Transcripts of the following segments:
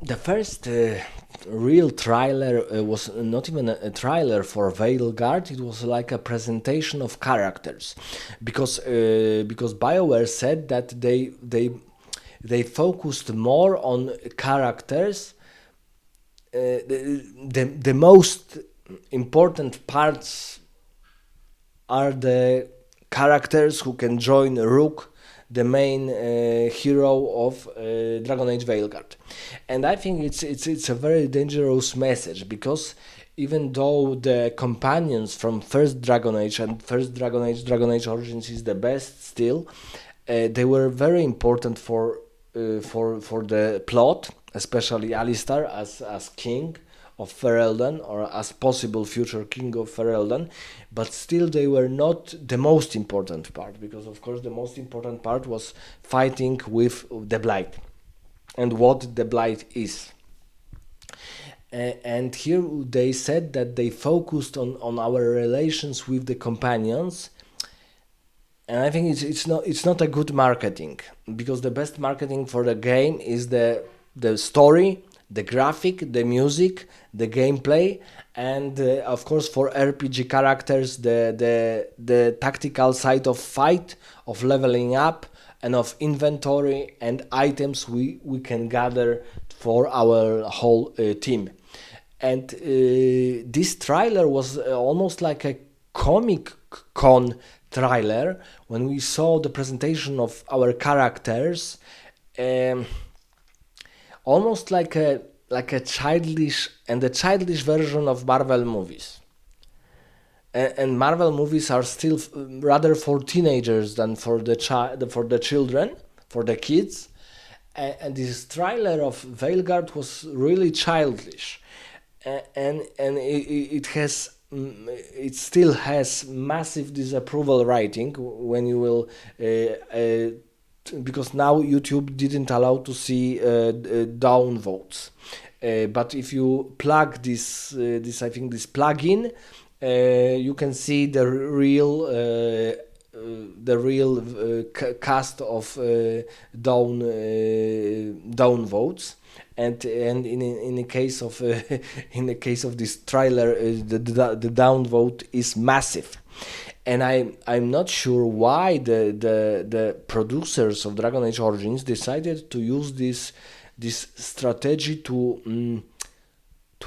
The first real trailer was not even a trailer for Veilguard. It was like a presentation of characters, because BioWare said that they focused more on characters. The most important parts are the characters who can join Rook, the main hero of Dragon Age Veilguard. And I think it's a very dangerous message, because even though the companions from first Dragon Age and first Dragon Age Origins is the best still, they were very important for the plot, especially Alistar as king of Ferelden, or as possible future king of Ferelden, but still they were not the most important part, because of course the most important part was fighting with the Blight and what the Blight is. And here they said that they focused on our relations with the companions, and I think it's not a good marketing, because the best marketing for the game is the story, the graphic, the music, the gameplay, and of course for RPG characters the tactical side of fight, of leveling up, and of inventory and items we can gather for our whole team. And this trailer was almost like a comic con trailer when we saw the presentation of our characters, um, almost like a childish version of Marvel movies. And Marvel movies are still rather for teenagers than for the children, for the kids. And this trailer of Veilguard was really childish, and it still has massive disapproval rating when you will because now YouTube didn't allow to see downvotes. But if you plug this I think this plugin, you can see the real cast of downvotes, and in the case of in the case of this trailer, the downvote is massive. And I'm not sure why the producers of Dragon Age Origins decided to use this strategy to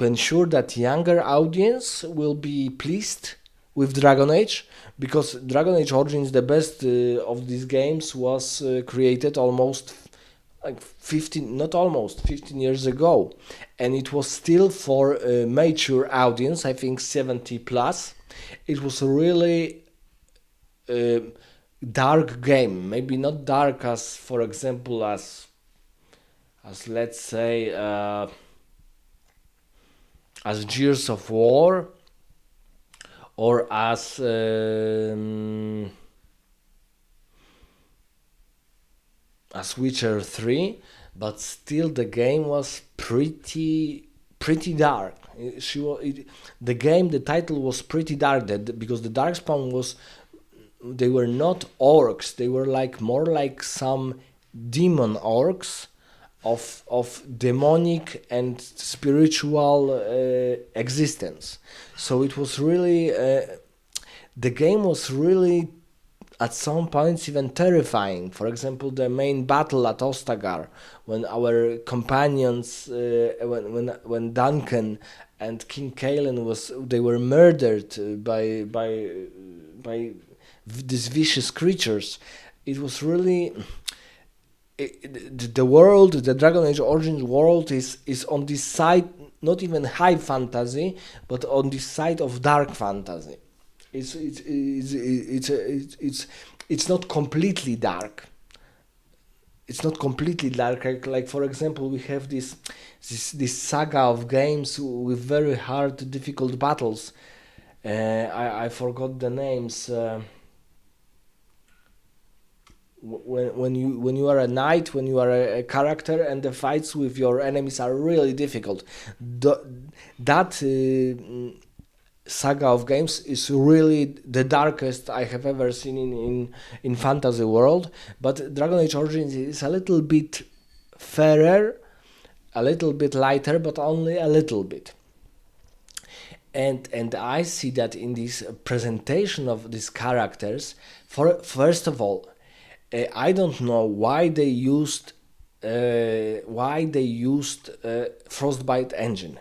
ensure that younger audience will be pleased with Dragon Age, because Dragon Age Origins, the best of these games, was created almost like 15, not almost 15 years ago, and it was still for a mature audience, I think 70 plus. It was a really uh, dark game, maybe not dark as, for example, as let's say as Gears of War, or as Witcher 3, but still the game was pretty dark. The game, the title was pretty dark, because the Darkspawn was, they were not orcs, they were like more like some demon orcs of demonic and spiritual existence. So it was really the game was really at some points even terrifying. For example, the main battle at Ostagar, when our companions, when Duncan and King Kalen they were murdered by these vicious creatures. It was really the world, the Dragon Age Origins world is on this side, not even high fantasy, but on this side of dark fantasy. It's not completely dark. It's not completely dark. Like for example, we have this saga of games with very hard, difficult battles. I forgot the names. When you are a knight, when you are a character, and the fights with your enemies are really difficult. That saga of games is really the darkest I have ever seen in fantasy world. But Dragon Age Origins is a little bit fairer, a little bit lighter, but only a little bit. And I see that in this presentation of these characters, first of all, I don't know why they used Frostbite engine.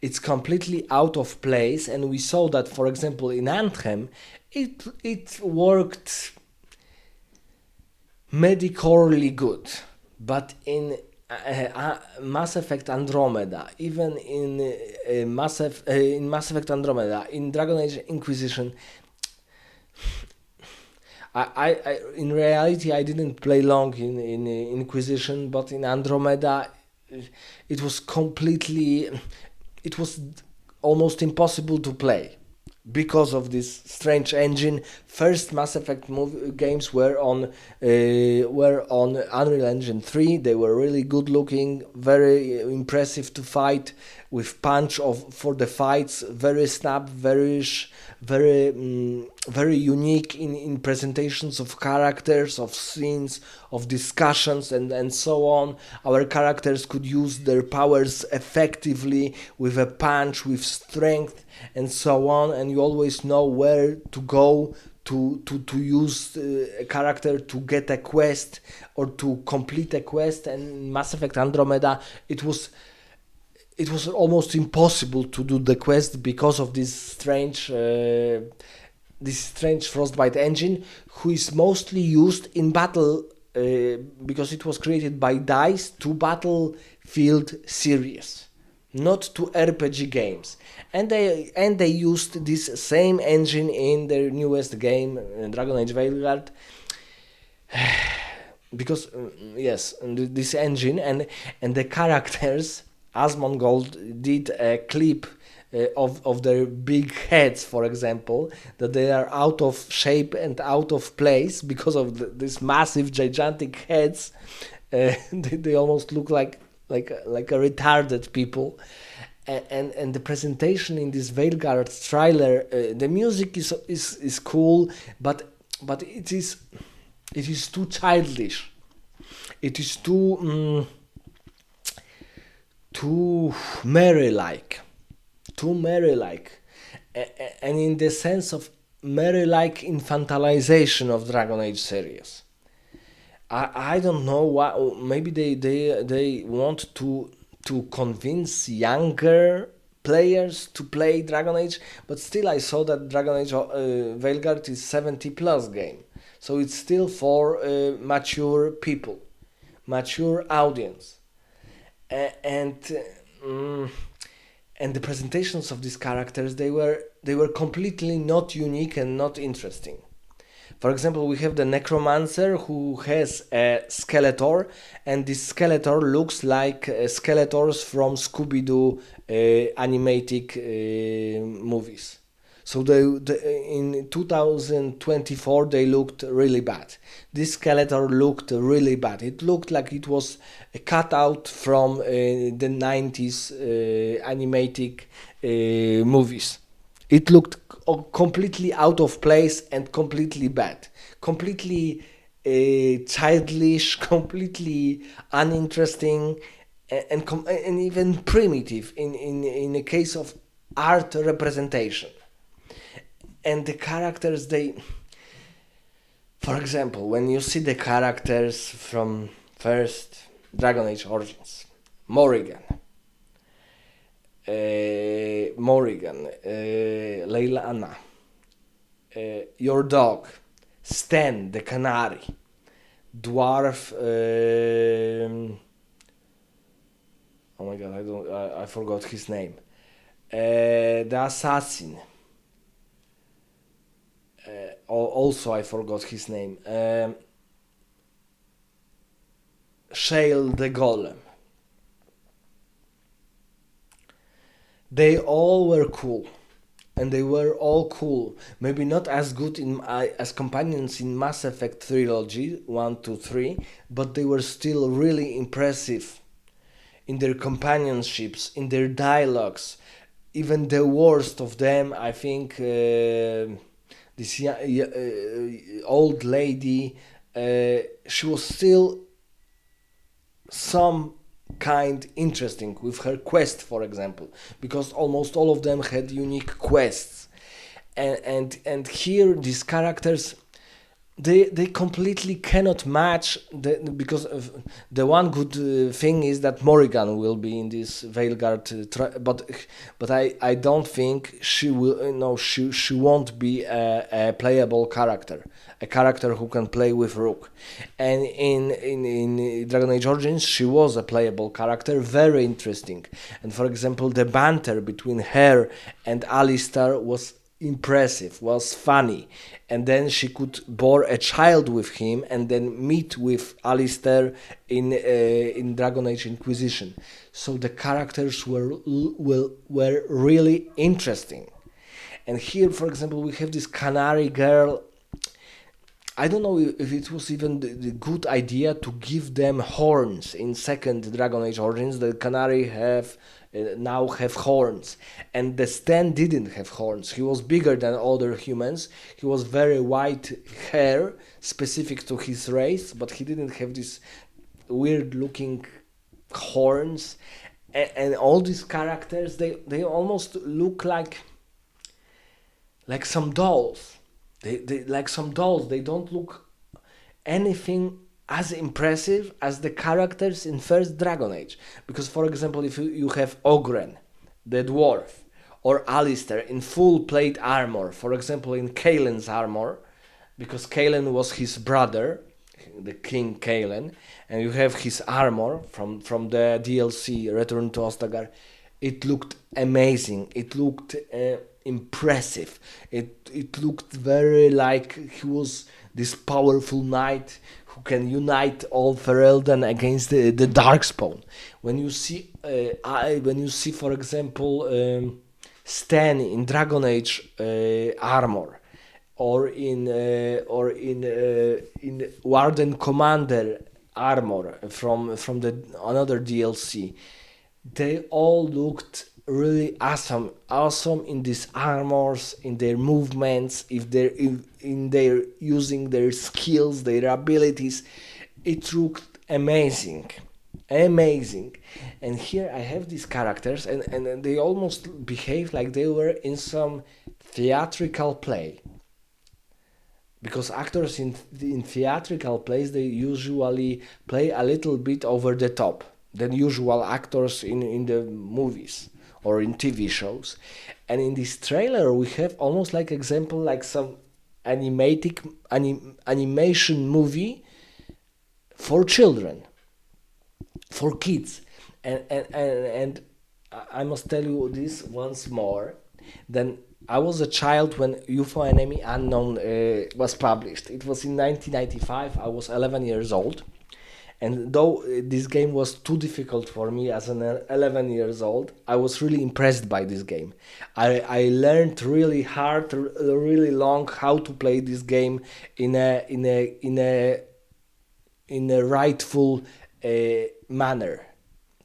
It's completely out of place, and we saw that, for example, in Anthem, it worked mediocrely good, but in Mass Effect Andromeda, even in Mass Effect Andromeda, in Dragon Age Inquisition, in reality I didn't play long in Inquisition, but in Andromeda, it was completely, it was almost impossible to play because of this strange engine. First Mass Effect games were on Unreal Engine 3. They were really good looking, very impressive to fight, with punch for the fights, very snap, very unique in presentations of characters, of scenes, of discussions, and so on. Our characters could use their powers effectively with a punch, with strength, and so on, and you always know where to go to use a character to get a quest or to complete a quest. And in Mass Effect Andromeda, it was almost impossible to do the quest because of this strange Frostbite engine, who is mostly used in battle, because it was created by DICE to Battlefield series, not to RPG games. And they used this same engine in their newest game, Dragon Age Veilguard, because yes, this engine and the characters. Asmongold did a clip of their big heads, for example, that they are out of shape and out of place because of these massive, gigantic heads. They almost look like a retarded people. And the presentation in this Veilguard trailer, the music is cool, but it is too childish. It is too Mary-like, and in the sense of Mary-like infantilization of Dragon Age series. I don't know why. Maybe they want to convince younger players to play Dragon Age, but still I saw that Dragon Age Veilguard is 70 plus game, so it's still for mature people, mature audience. And the presentations of these characters, they were completely not unique and not interesting. For example, we have the Necromancer, who has a Skeletor, and this Skeletor looks like Skeletors from Scooby-Doo animated movies. So in 2024 they looked really bad. This Skeletor looked really bad. It looked like it was cut out from the 90s animated movies. It looked completely out of place and completely bad. Completely childish, completely uninteresting, and even primitive in a case of art representation. And the characters, for example, when you see the characters from first Dragon Age Origins, Morrigan, Leila Anna, your dog, Stan the Canary, Dwarf, oh my god, I forgot his name, the Assassin, also I forgot his name, Shale the Golem. They all were cool, and they were all cool. Maybe not as good as companions in Mass Effect trilogy 1, 2, 3, but they were still really impressive in their companionships, in their dialogues. Even the worst of them, I think, this old lady, she was still some kind interesting with her quest, for example, because almost all of them had unique quests, and here these characters, they completely cannot match because of the one good thing is that Morrigan will be in this Veilguard, but I don't think she will. No, she won't be a playable character, a character who can play with Rook. And in Dragon Age Origins, she was a playable character, very interesting. And for example, the banter between her and Alistair was impressive, was funny, and then she could bore a child with him and then meet with Alistair in Dragon Age Inquisition. So the characters were really interesting. And here, for example, we have this Canary girl. I don't know if it was even the good idea to give them horns in second Dragon Age Origins. The Canary have now have horns, and the Stan didn't have horns. He was bigger than other humans. He was very white hair, specific to his race, but he didn't have these weird looking horns. And all these characters, they almost look like some dolls. They like some dolls. They don't look anything as impressive as the characters in first Dragon Age. Because, for example, if you have Ogren, the dwarf, or Alistair in full plate armor, for example, in Kaelin's armor, because Kaelin was his brother, the King Kaelin, and you have his armor from the DLC Return to Ostagar. It looked amazing. It looked impressive. It looked very like he was this powerful knight who can unite all Ferelden against the Darkspawn. When you see, for example, Stan in Dragon Age armor, or in Warden Commander armor from the another DLC, they all looked really awesome in these armors, in their movements, if they're in their using their skills, their abilities. It looked amazing. And here I have these characters, and they almost behave like they were in some theatrical play, because actors in theatrical plays, they usually play a little bit over the top than usual actors in the movies or in TV shows. And in this trailer we have almost like example like some animation movie for children, for kids. And I must tell you this once more. Then I was a child when UFO Enemy Unknown was published. It was in 1995. I was 11 years old. And though this game was too difficult for me as an 11 years old, I was really impressed by this game. I learned really hard, really long how to play this game in a rightful manner,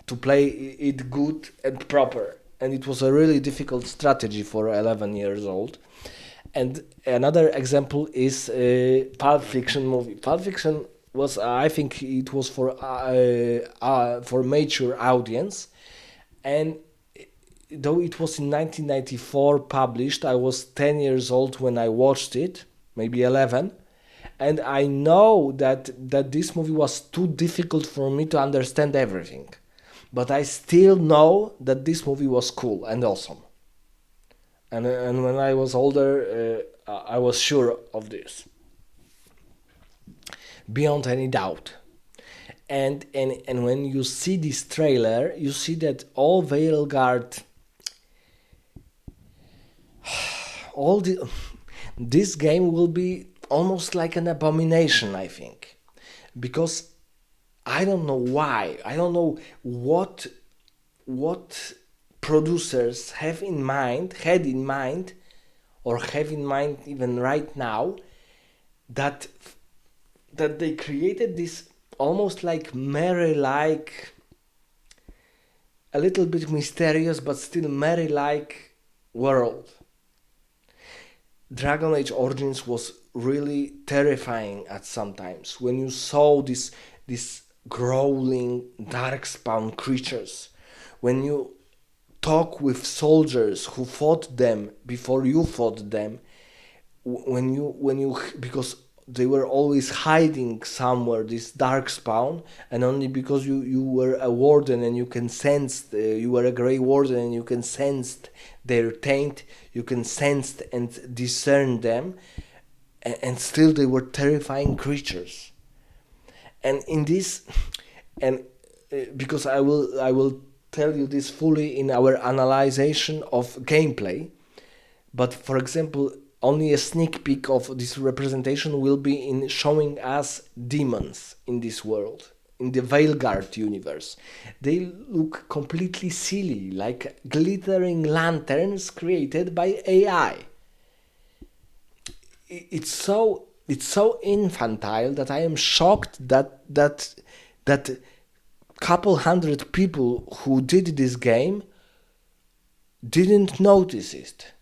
to play it good and proper. And it was a really difficult strategy for 11 years old. And another example is Pulp Fiction movie. Pulp Fiction was, I think it was for mature audience, and though it was in 1994 published, I was 10 years old when I watched it, maybe 11, and I know that this movie was too difficult for me to understand everything, but I still know that this movie was cool and awesome, and when I was older, I was sure of this, beyond any doubt. And when you see this trailer, you see that all Veilguard, this game will be almost like an abomination, I think, because I don't know why, I don't know what producers had in mind, or have in mind even right now, that they created this almost like Mary-like, a little bit mysterious but still Mary-like world. Dragon Age Origins was really terrifying at some times when you saw this growling darkspawn creatures. When you talk with soldiers who fought them before you fought them, when you because they were always hiding somewhere, this dark spawn, and only because you were a warden and you can sense you were a gray warden and you can sense their taint, you can sense and discern them, and still they were terrifying creatures. And in this, and because I will tell you this fully in our analyzation of gameplay, but for example, only a sneak peek of this representation will be in showing us demons in this world, in the Veilguard universe. They look completely silly, like glittering lanterns created by AI. It's so infantile that I am shocked that couple hundred people who did this game didn't notice it.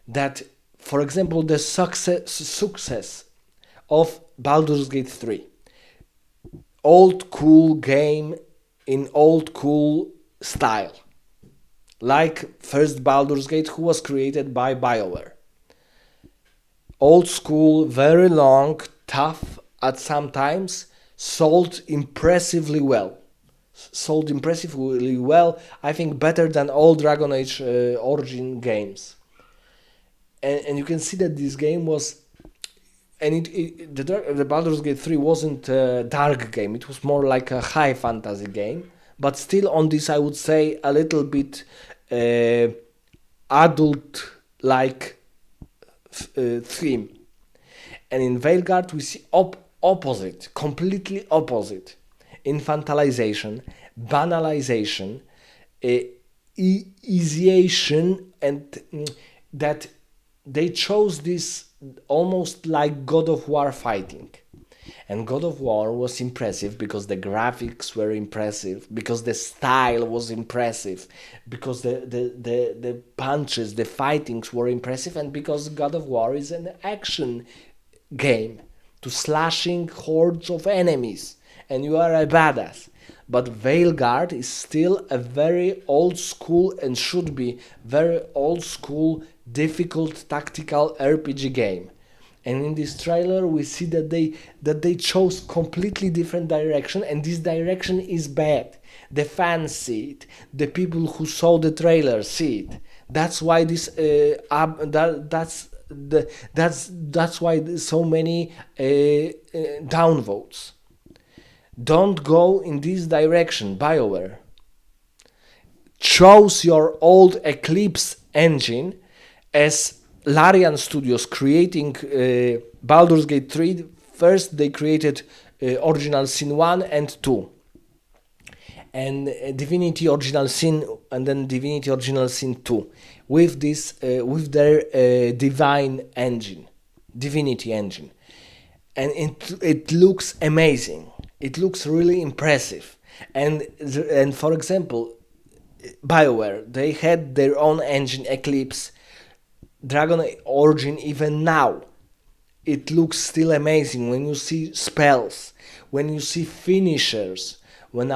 That, for example, the success of Baldur's Gate 3, old cool game in old cool style, like first Baldur's Gate, who was created by BioWare. Old school, very long, tough at some times, sold impressively well. I think better than all Dragon Age Origin games. And you can see that this game was, and the Baldur's Gate 3 wasn't a dark game, it was more like a high fantasy game, but still on this I would say a little bit adult like theme. And in Veilguard we see opposite, completely opposite. Infantilization, banalization, easiation, and that they chose this almost like God of War fighting. And God of War was impressive because the graphics were impressive, because the style was impressive, because the punches, the fightings were impressive, and because God of War is an action game to slashing hordes of enemies, and you are a badass. But Veilguard is still a very old school, and should be very old school, difficult tactical RPG game. And in this trailer we see that they chose completely different direction, and this direction is bad. The fans see it, the people who saw the trailer see it. That's why that's why so many downvotes. Don't go in this direction, BioWare. Chose your old Eclipse engine as Larian Studios creating Baldur's Gate 3. First they created Original Sin 1 and 2. And Divinity Original Sin, and then Divinity Original Sin 2. With their divine engine, Divinity engine. And it looks amazing. It looks really impressive. And for example, BioWare, they had their own engine, Eclipse, Dragon Origin. Even now, it looks still amazing when you see spells, when you see finishers, when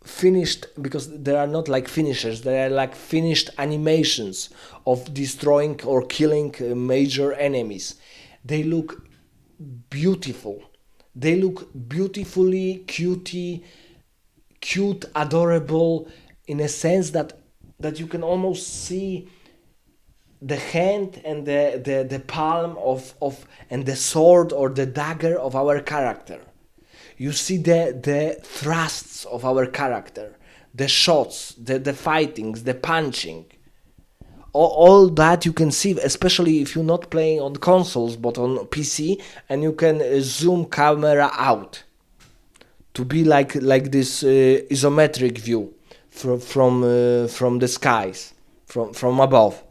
finished, because there are not like finishers, there are like finished animations of destroying or killing major enemies. They look beautiful. They look beautifully cute, adorable, in a sense that you can almost see the hand and the palm of and the sword or the dagger of our character. You see the thrusts of our character, the shots, the fightings, the punching. All that you can see, especially if you're not playing on consoles but on PC, and you can zoom camera out to be like this isometric view from the skies, from above.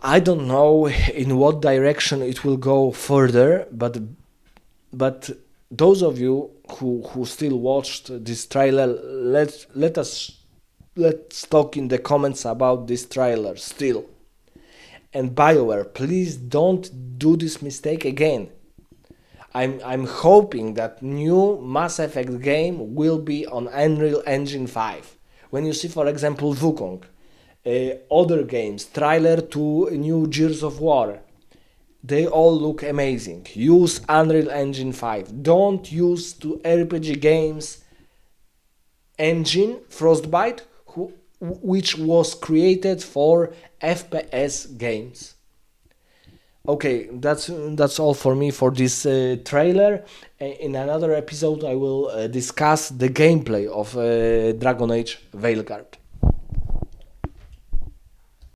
I don't know in what direction it will go further, but those of you who still watched this trailer, let's talk in the comments about this trailer still. And BioWare, please don't do this mistake again. I'm hoping that new Mass Effect game will be on Unreal Engine 5. When you see, for example, Wukong, other games, trailer to new Gears of War, they all look amazing. Use Unreal Engine 5. Don't use to RPG games engine Frostbite, which was created for FPS games. Okay, that's all for me for this trailer. In another episode, I will discuss the gameplay of Dragon Age Veilguard.